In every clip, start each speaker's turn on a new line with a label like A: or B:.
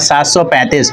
A: 735।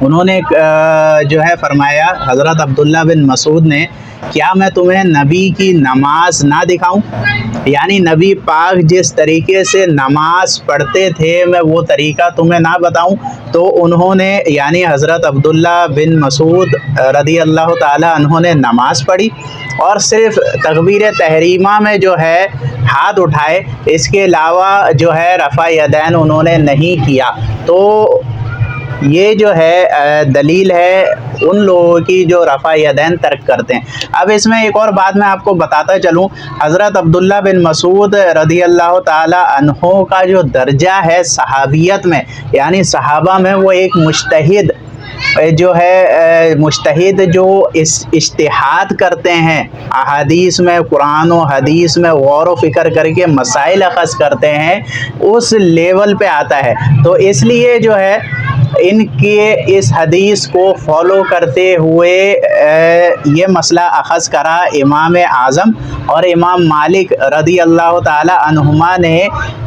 A: انہوں نے جو ہے فرمایا حضرت عبداللہ بن مسعود نے، کیا میں تمہیں نبی کی نماز نہ دکھاؤں؟ یعنی نبی پاک جس طریقے سے نماز پڑھتے تھے میں وہ طریقہ تمہیں نہ بتاؤں؟ تو انہوں نے یعنی حضرت عبداللہ بن مسعود رضی اللہ تعالی عنہ نے نماز پڑھی اور صرف تکبیر تحریمہ میں جو ہے ہاتھ اٹھائے، اس کے علاوہ جو ہے رفع یدین انہوں نے نہیں کیا۔ تو یہ جو ہے دلیل ہے ان لوگوں کی جو رفع یدین ترک کرتے ہیں۔ اب اس میں ایک اور بات میں آپ کو بتاتا چلوں، حضرت عبداللہ بن مسعود رضی اللہ تعالی عنہ کا جو درجہ ہے صحابیت میں، یعنی صحابہ میں وہ ایک مجتہد جو ہے مجتہد جو اجتہاد کرتے ہیں، احادیث میں قرآن و حدیث میں غور و فکر کر کے مسائل اخذ کرتے ہیں، اس لیول پہ آتا ہے۔ تو اس لیے جو ہے ان کے اس حدیث کو فالو کرتے ہوئے یہ مسئلہ اخذ کرا امام اعظم اور امام مالک رضی اللہ تعالی عنہما نے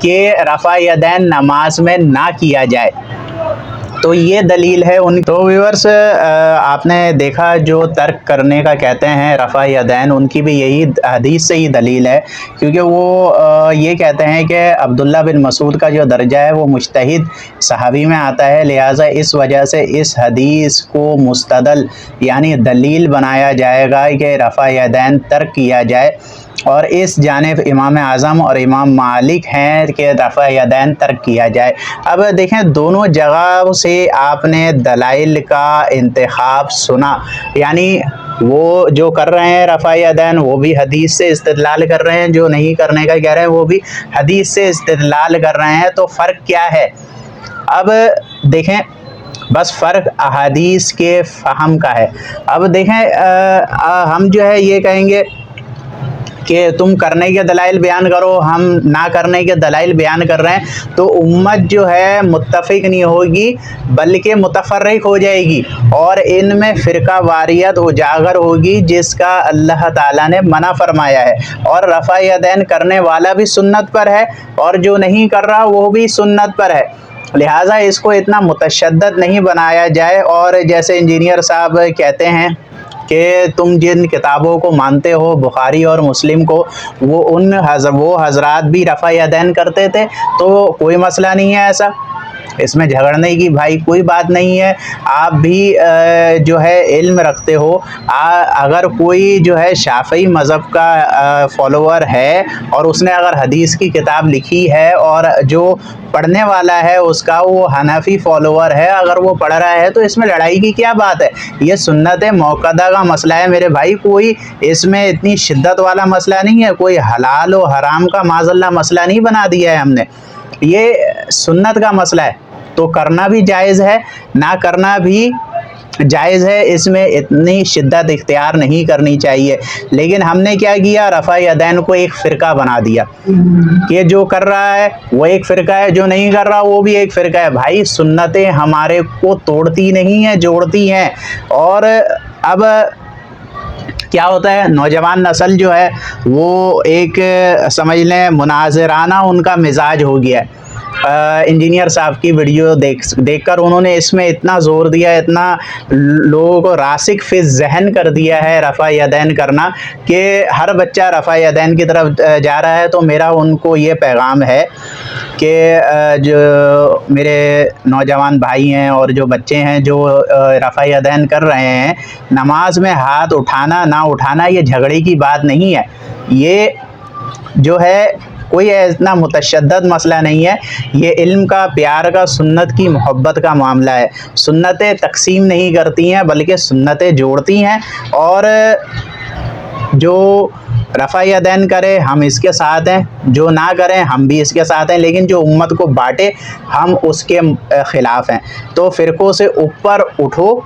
A: کہ رفع یدین نماز میں نہ کیا جائے۔ تو یہ دلیل ہے ان۔ تو ویورز آپ نے دیکھا جو ترک کرنے کا کہتے ہیں رفع یدین، ان کی بھی یہی حدیث سے ہی دلیل ہے، کیونکہ وہ یہ کہتے ہیں کہ عبداللہ بن مسعود کا جو درجہ ہے وہ مجتہد صحابی میں آتا ہے، لہٰذا اس وجہ سے اس حدیث کو مستدل یعنی دلیل بنایا جائے گا کہ رفع یدین ترک کیا جائے، اور اس جانب امام اعظم اور امام مالک ہیں کہ رفع یدین ترک کیا جائے۔ اب دیکھیں دونوں جگہ سے آپ نے دلائل کا انتخاب سنا، یعنی وہ جو کر رہے ہیں رفع یدین وہ بھی حدیث سے استدلال کر رہے ہیں، جو نہیں کرنے کا کہہ رہے ہیں وہ بھی حدیث سے استدلال کر رہے ہیں۔ تو فرق کیا ہے؟ اب دیکھیں بس فرق احادیث کے فہم کا ہے۔ اب دیکھیں ہم جو ہے یہ کہیں گے کہ تم کرنے کے دلائل بیان کرو، ہم نہ کرنے کے دلائل بیان کر رہے ہیں، تو امت جو ہے متفق نہیں ہوگی بلکہ متفرق ہو جائے گی، اور ان میں فرقہ واریت اجاگر ہوگی جس کا اللہ تعالیٰ نے منع فرمایا ہے۔ اور رفع یدین کرنے والا بھی سنت پر ہے اور جو نہیں کر رہا وہ بھی سنت پر ہے، لہٰذا اس کو اتنا متشدد نہیں بنایا جائے۔ اور جیسے انجینئر صاحب کہتے ہیں کہ تم جن کتابوں کو مانتے ہو بخاری اور مسلم کو، وہ حضرات بھی رفع یدین کرتے تھے، تو کوئی مسئلہ نہیں ہے ایسا، اس میں جھگڑنے کی بھائی کوئی بات نہیں ہے۔ آپ بھی جو ہے علم رکھتے ہو، اگر کوئی جو ہے شافعی مذہب کا فالوور ہے اور اس نے اگر حدیث کی کتاب لکھی ہے اور جو پڑھنے والا ہے اس کا وہ حنفی فالوور ہے، اگر وہ پڑھ رہا ہے تو اس میں لڑائی کی کیا بات ہے؟ یہ سنت موقدہ کا مسئلہ ہے میرے بھائی، کوئی اس میں اتنی شدت والا مسئلہ نہیں ہے، کوئی حلال و حرام کا معاذ اللہ مسئلہ نہیں بنا دیا ہے ہم نے، یہ سنت کا مسئلہ ہے۔ تو کرنا بھی جائز ہے، نہ کرنا بھی جائز ہے، اس میں اتنی شدت اختیار نہیں کرنی چاہیے۔ لیکن ہم نے کیا کیا؟ رفع یدین کو ایک فرقہ بنا دیا کہ جو کر رہا ہے وہ ایک فرقہ ہے، جو نہیں کر رہا وہ بھی ایک فرقہ ہے۔ بھائی سنتیں ہمارے کو توڑتی نہیں ہیں، جوڑتی ہیں۔ اور اب کیا ہوتا ہے، نوجوان نسل جو ہے وہ ایک سمجھ لیں مناظرانہ ان کا مزاج ہو گیا ہے۔ انجینئر صاحب کی ویڈیو دیکھ کر انہوں نے اس میں اتنا زور دیا، اتنا لوگوں کو راسخ فی ذہن کر دیا ہے رفع یدین کرنا، کہ ہر بچہ رفع یدین کی طرف جا رہا ہے۔ تو میرا ان کو یہ پیغام ہے کہ جو میرے نوجوان بھائی ہیں اور جو بچے ہیں جو رفع یدین کر رہے ہیں، نماز میں ہاتھ اٹھانا نہ اٹھانا یہ جھگڑے کی بات نہیں ہے، یہ جو ہے کوئی اتنا متشدد مسئلہ نہیں ہے، یہ علم کا، پیار کا، سنت کی محبت کا معاملہ ہے۔ سنتیں تقسیم نہیں کرتی ہیں بلکہ سنتیں جوڑتی ہیں، اور جو رفع یدین کرے ہم اس کے ساتھ ہیں، جو نہ کریں ہم بھی اس کے ساتھ ہیں، لیکن جو امت کو بانٹے ہم اس کے خلاف ہیں۔ تو فرقوں سے اوپر اٹھو،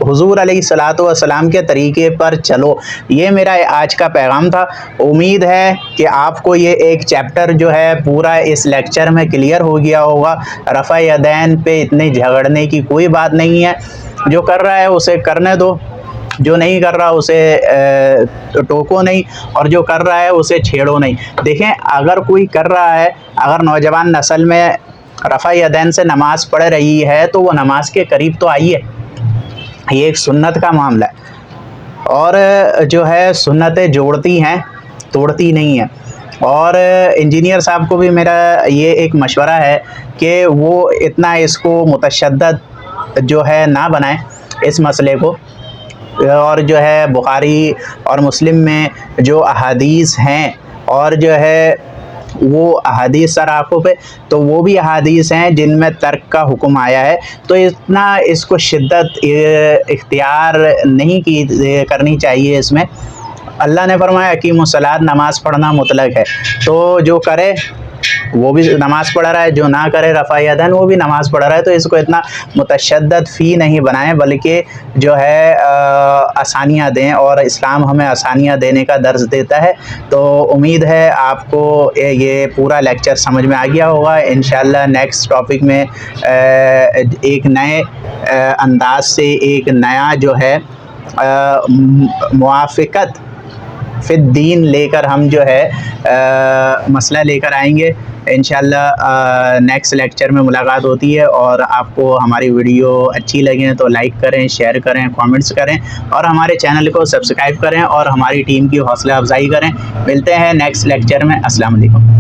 A: حضور علیہ الصلوۃ والسلام کے طریقے پر چلو، یہ میرا آج کا پیغام تھا۔ امید ہے کہ آپ کو یہ ایک چیپٹر جو ہے پورا اس لیکچر میں کلیئر ہو گیا ہوگا۔ رفع یدین پہ اتنے جھگڑنے کی کوئی بات نہیں ہے، جو کر رہا ہے اسے کرنے دو، جو نہیں کر رہا اسے ٹوکو نہیں، اور جو کر رہا ہے اسے چھیڑو نہیں۔ دیکھیں اگر کوئی کر رہا ہے، اگر نوجوان نسل میں رفع یدین سے نماز پڑھ رہی ہے تو وہ نماز کے قریب تو آئی ہے۔ یہ ایک سنت کا معاملہ ہے، اور جو ہے سنتیں جوڑتی ہیں توڑتی نہیں ہیں۔ اور انجینئر صاحب کو بھی میرا یہ ایک مشورہ ہے کہ وہ اتنا اس کو متشدد جو ہے نہ بنائیں اس مسئلے کو، اور جو ہے بخاری اور مسلم میں جو احادیث ہیں اور جو ہے وہ احادیث سر آنکھوں پہ، تو وہ بھی احادیث ہیں جن میں ترک کا حکم آیا ہے، تو اتنا اس کو شدت اختیار نہیں کرنی چاہیے اس میں۔ اللہ نے فرمایا اقیموا الصلاۃ، نماز پڑھنا مطلق ہے، تو جو کرے وہ بھی نماز پڑھ رہا ہے، جو نہ کرے رفع یدین وہ بھی نماز پڑھ رہا ہے، تو اس کو اتنا متشدد فی نہیں بنائیں، بلکہ جو ہے آسانیاں دیں، اور اسلام ہمیں آسانیاں دینے کا درس دیتا ہے۔ تو امید ہے آپ کو یہ پورا لیکچر سمجھ میں آ گیا ہوگا۔ انشاءاللہ نیکسٹ ٹاپک میں ایک نئے انداز سے ایک نیا جو ہے موافقت فی الدین لے کر ہم جو ہے مسئلہ لے کر آئیں گے انشاءاللہ۔ نیکسٹ لیکچر میں ملاقات ہوتی ہے، اور آپ کو ہماری ویڈیو اچھی لگیں تو لائک کریں، شیئر کریں، کامنٹس کریں، اور ہمارے چینل کو سبسکرائب کریں، اور ہماری ٹیم کی حوصلہ افزائی کریں۔ ملتے ہیں نیکسٹ لیکچر میں۔ السلام علیکم۔